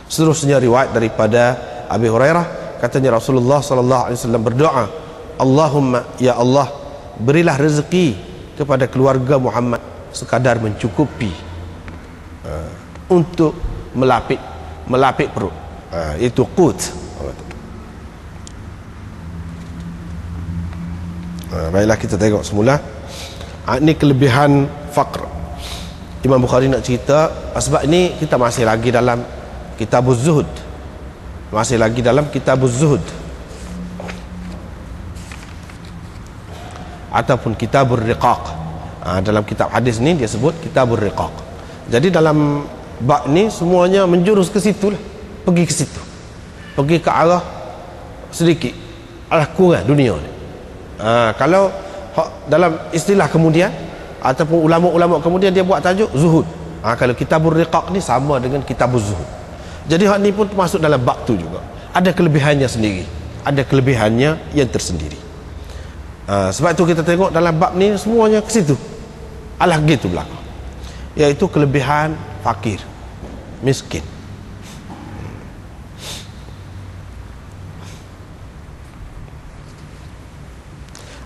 Seterusnya riwayat daripada Abi Hurairah, katanya Rasulullah sallallahu alaihi wasallam berdoa, Allahumma ya Allah, berilah rezeki kepada keluarga Muhammad sekadar mencukupi untuk melapik perut, itu qut. Baiklah, kita tengok semula. Ini kelebihan faqr. Imam Bukhari nak cerita, sebab ini kita masih lagi dalam Kitabuz Zuhud, masih lagi dalam Kitabuz Zuhud ataupun Kitabur Riqaq. Dalam kitab hadis ni dia sebut Kitabur Riqaq. Jadi dalam bab ni semuanya menjurus ke situ lah, pergi ke situ, pergi ke arah sedikit arah kurang dunia ni. Kalau dalam istilah kemudian ataupun ulama-ulama kemudian dia buat tajuk zuhud. Kalau Kitabur Riqaq ni sama dengan Kitabuz Zuhud. Jadi hak ni pun masuk dalam bab tu juga. Ada kelebihannya sendiri, ada kelebihannya yang tersendiri. Sebab tu kita tengok dalam bab ni semuanya ke situ, alah gitu belakang, iaitu kelebihan fakir, miskin.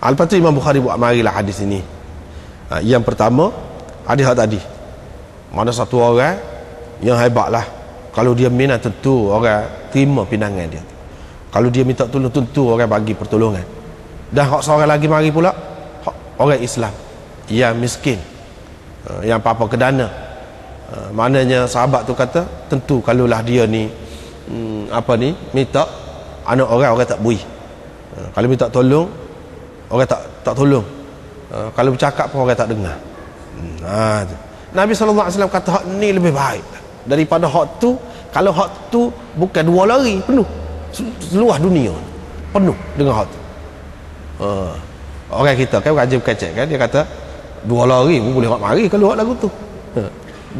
Lepas tu Imam Bukhari buat marilah hadis ini. Yang pertama, hadis tadi, mana satu orang yang hebat lah, kalau dia minat tentu orang terima pinangan dia. Kalau dia minta tolong tentu orang bagi pertolongan. Dan hak seorang lagi mari pula, orang Islam yang miskin, yang apa-apa kedana. Maknanya sahabat tu kata, tentu kalaulah dia ni minta anak orang tak beri. Kalau minta tolong, orang tak tolong. Kalau bercakap pun orang tak dengar. Nabi SAW kata hak ni lebih baik daripada hak tu. Kalau hak tu bukan 2 lari penuh, seluruh dunia penuh dengan hak tu. Orang kita kan rajin kecek kan, dia kata 2 lari pun boleh hak mari kalau hak lagu tu.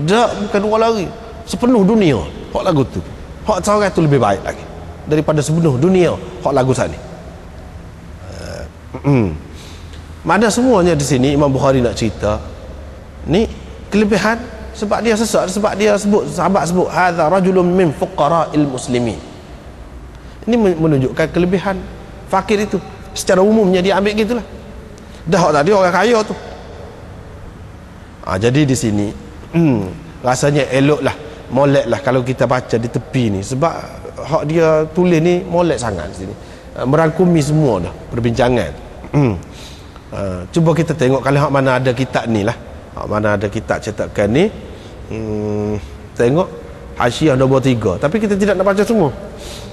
Tak, bukan 2 lari, sepenuh dunia hak lagu tu. Hak seorang tu lebih baik lagi daripada sepenuh dunia hak lagu sana. Mana semuanya di sini Imam Bukhari nak cerita ni kelebihan, sebab dia sesak, sebab dia sebut, sahabat sebut hadza rajulun min fuqara'il muslimin. Ini menunjukkan kelebihan fakir itu. Secara umumnya dia ambil gitulah. Dah tadi orang kaya tu. Jadi di sini rasanya eloklah, moleklah kalau kita baca di tepi ni, sebab hak dia tulis ni molek sangat di sini. Merangkumi semua dah perbincangan. Cuba kita tengok kalau hak mana ada kitab ni lah, hak mana ada kitab cetakan ni, tengok hasyiah nombor 3, tapi kita tidak nak baca semua,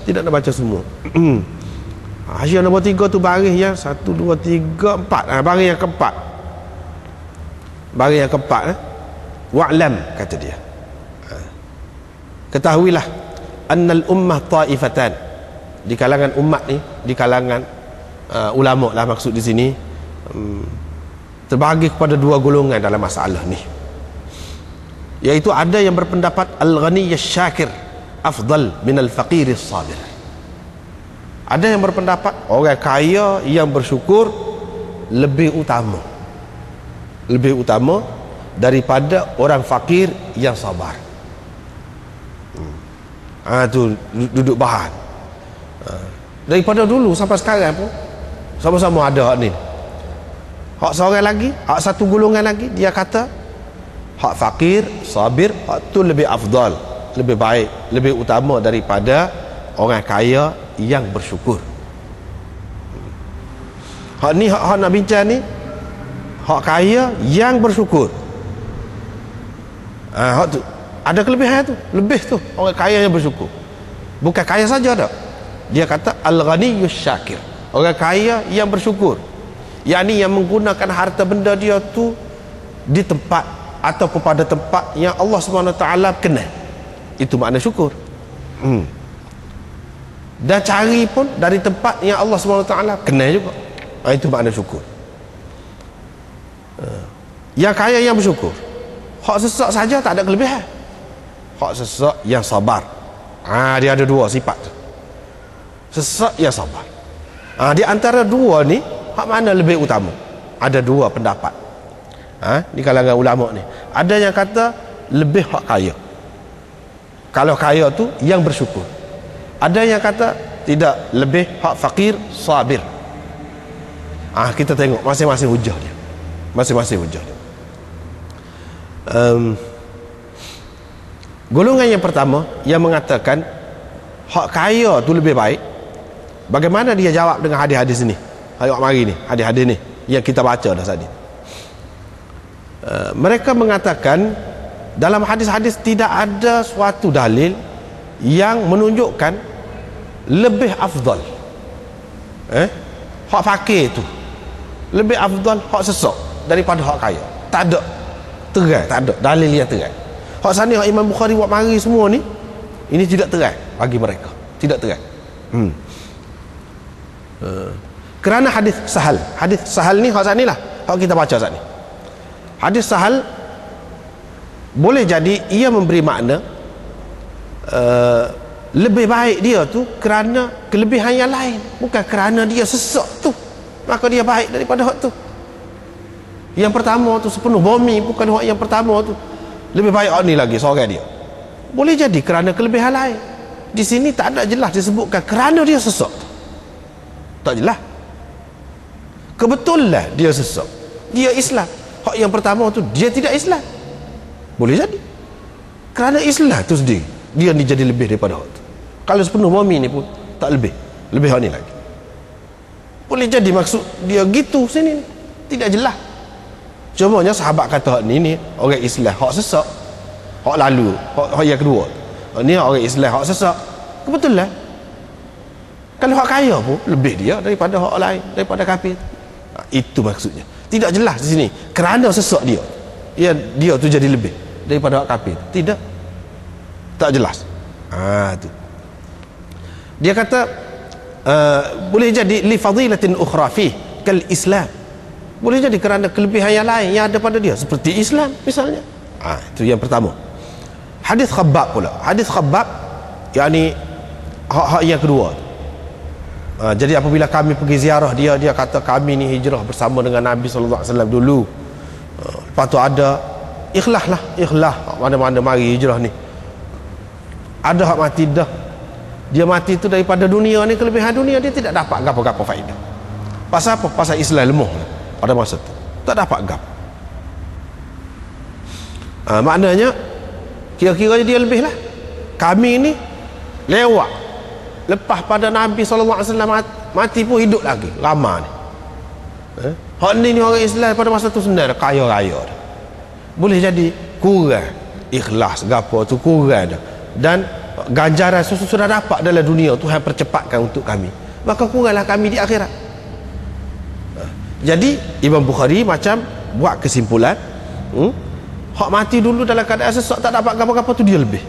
tidak nak baca semua. Hasyiah nombor 3 tu baris yang 1, 2, 3, 4, baris yang keempat, baris yang keempat. Wa'lam, kata dia, ketahuilah annal ummah ta'ifatan, di kalangan umat ni, di kalangan ulama lah maksud di sini, terbagi kepada 2 golongan dalam masalah ni, iaitu ada yang berpendapat al-ghani syakir afdal min al-faqir sabir. Ada yang berpendapat orang kaya yang bersyukur lebih utama daripada orang fakir yang sabar. Tu duduk bahan. Daripada dulu sampai sekarang pun sama-sama ada hak ni. Hak seorang lagi, hak satu golongan lagi, dia kata hak fakir sabir, hak tu lebih afdal, lebih baik, lebih utama daripada orang kaya yang bersyukur. Hak ni, hak nak bincang ni, hak kaya yang bersyukur. Hak tu ada kelebihan tu, lebih tu orang kaya yang bersyukur. Bukan kaya saja dah. Dia kata al-ghaniyus syakir, orang kaya yang bersyukur, yakni yang menggunakan harta benda dia tu di tempat atau pada tempat yang Allah SWT kenal. Itu makna syukur. Dan cari pun dari tempat yang Allah SWT kenal juga. Itu makna syukur. Yang kaya yang bersyukur. Hak sesak saja tak ada kelebihan. Hak sesak yang sabar, dia ada 2 sifat tu. Sesak yang sabar. Di antara 2 ni, hak mana lebih utama? Ada 2 pendapat di kalangan ulama ni. Ada yang kata lebih hak kaya. kalau kaya tu yang bersyukur. Ada yang kata tidak, lebih hak fakir sabir. Kita tengok masing-masing hujah dia, masing-masing hujah dia. Golongan yang pertama yang mengatakan hak kaya tu lebih baik, bagaimana dia jawab dengan hadis-hadis ni? Ayat mari ni, hadis-hadis ni yang kita baca dah tadi. Mereka mengatakan dalam hadis-hadis tidak ada suatu dalil yang menunjukkan lebih afdal hak fakir tu lebih afdal hak sesak daripada hak kaya. Tak ada, terang, tak ada dalil yang terang. Hak sana hak Imam Bukhari buat mari semua ni, ini tidak terang bagi mereka, tidak terang. Kerana hadis Sahal ni hak sana lah, hak kita baca saat ni. Hadis Sahal boleh jadi ia memberi makna lebih baik dia tu kerana kelebihan yang lain, bukan kerana dia sesak tu maka dia baik daripada hak tu. Yang pertama tu sepenuh bumi, bukan hak yang pertama tu lebih baik hak ni lagi seorang dia. Boleh jadi kerana kelebihan lain. Di sini tak ada jelas disebutkan kerana dia sesak, tak jelas. Kebetulan dia sesak, dia Islam, hak yang pertama tu dia tidak Islam. Boleh jadi kerana Islam tu sendiri dia ni jadi lebih daripada hak tu. Kalau sepenuh bumi ni pun tak lebih hak ni lagi. Boleh jadi maksud dia gitu sini ni, tidak jelas. Cumanya sahabat kata hak ni orang Islam hak sesak, hak lalu hak yang kedua ni orang Islam hak sesak. Kebetulan kalau hak kaya pun lebih dia daripada hak lain, daripada kafir. Itu maksudnya. Tidak jelas di sini kerana sesak dia tu jadi lebih daripada hak kafir. Tidak, tak jelas. Tu dia kata boleh jadi li fadilatin ukhra fi kal Islam, boleh jadi kerana kelebihan yang lain yang ada pada dia seperti Islam misalnya. Itu yang pertama. Hadis Khabbab pula, hadis Khabbab yakni hak yang kedua. Jadi apabila kami pergi ziarah dia kata kami ni hijrah bersama dengan Nabi sallallahu alaihi wasallam dulu. Lepas tu ada ikhlas mana-mana mari hijrah ni. Ada hak mati dah, dia mati tu daripada dunia ni, kelebihan dunia dia tidak dapat gapo-gapo faedah. Pasal apa? Pasal Islam lemah pada masa tu, tak dapat gap. Maknanya kira-kira dia lebih lah. Kami ni lewat lepas pada Nabi SAW mati pun hidup lagi lama ni. Hak ni orang Islam pada masa tu sebenarnya kaya-raya dah. Boleh jadi kurang ikhlas gapo tu, kurang dah. Dan ganjaran sudah dapat dalam dunia Tuhan percepatkan untuk kami, maka kuranglah kami di akhirat. Jadi Imam Bukhari macam buat kesimpulan, hak mati dulu dalam keadaan sesak tak dapat apa-apa tu dia lebih.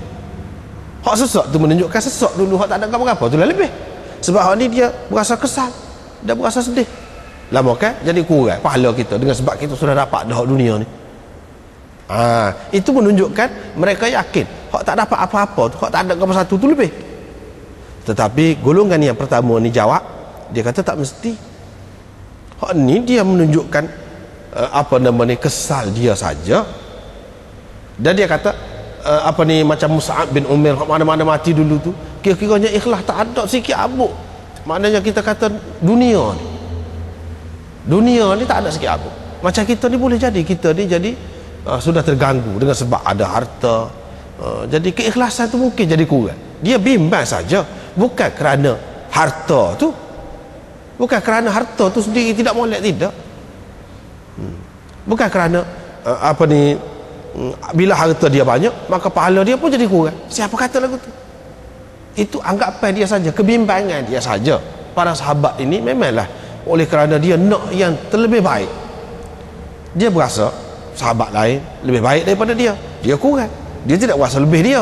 Hak sesak tu menunjukkan sesak dulu hak tak ada apa-apa tu lah lebih. Sebab hak ni dia berasa kesal, dia berasa sedih. Lama kan jadi kurang pahala kita dengan sebab kita sudah dapat dah hak dunia ni. Itu menunjukkan mereka yakin hak tak dapat apa-apa tu, hak tak ada apa satu tu lebih. Tetapi golongan yang pertama ni jawab, dia kata tak mesti. Hak ni dia menunjukkan kesal dia saja. Dan dia kata macam Mus'ab bin Umair hak mana-mana mati dulu tu kira-kiranya ikhlas tak ada sikit abuk. Maknanya kita kata dunia ni tak ada sikit abuk. Macam kita ni boleh jadi kita ni jadi sudah terganggu dengan sebab ada harta, jadi keikhlasan tu mungkin jadi kurang. Dia bimbang saja, bukan kerana harta tu, bukan kerana harta tu sendiri tidak molek, tidak. Bukan kerana bila harta dia banyak maka pahala dia pun jadi kurang. Siapa kata lagu tu? Itu anggapan dia saja, kebimbangan dia saja. Para sahabat ini memanglah oleh kerana dia nak yang terlebih baik, dia berasa sahabat lain lebih baik daripada dia kurang, dia tidak berasa lebih dia.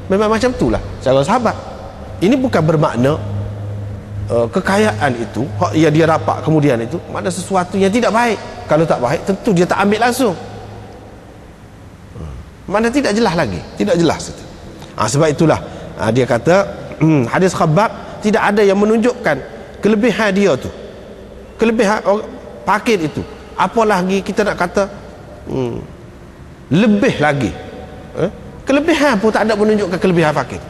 Memang macam itulah cara sahabat. Ini bukan bermakna kekayaan itu yang dia dapat kemudian itu makna sesuatu yang tidak baik. Kalau tak baik tentu dia tak ambil langsung. Mana tidak jelas lagi, tidak jelas itu. Sebab itulah dia kata hadis Khabbab tidak ada yang menunjukkan kelebihan dia tu, kelebihan pakir itu. Apa lagi kita nak kata lebih lagi kelebihan pun tak ada menunjukkan kelebihan fakir.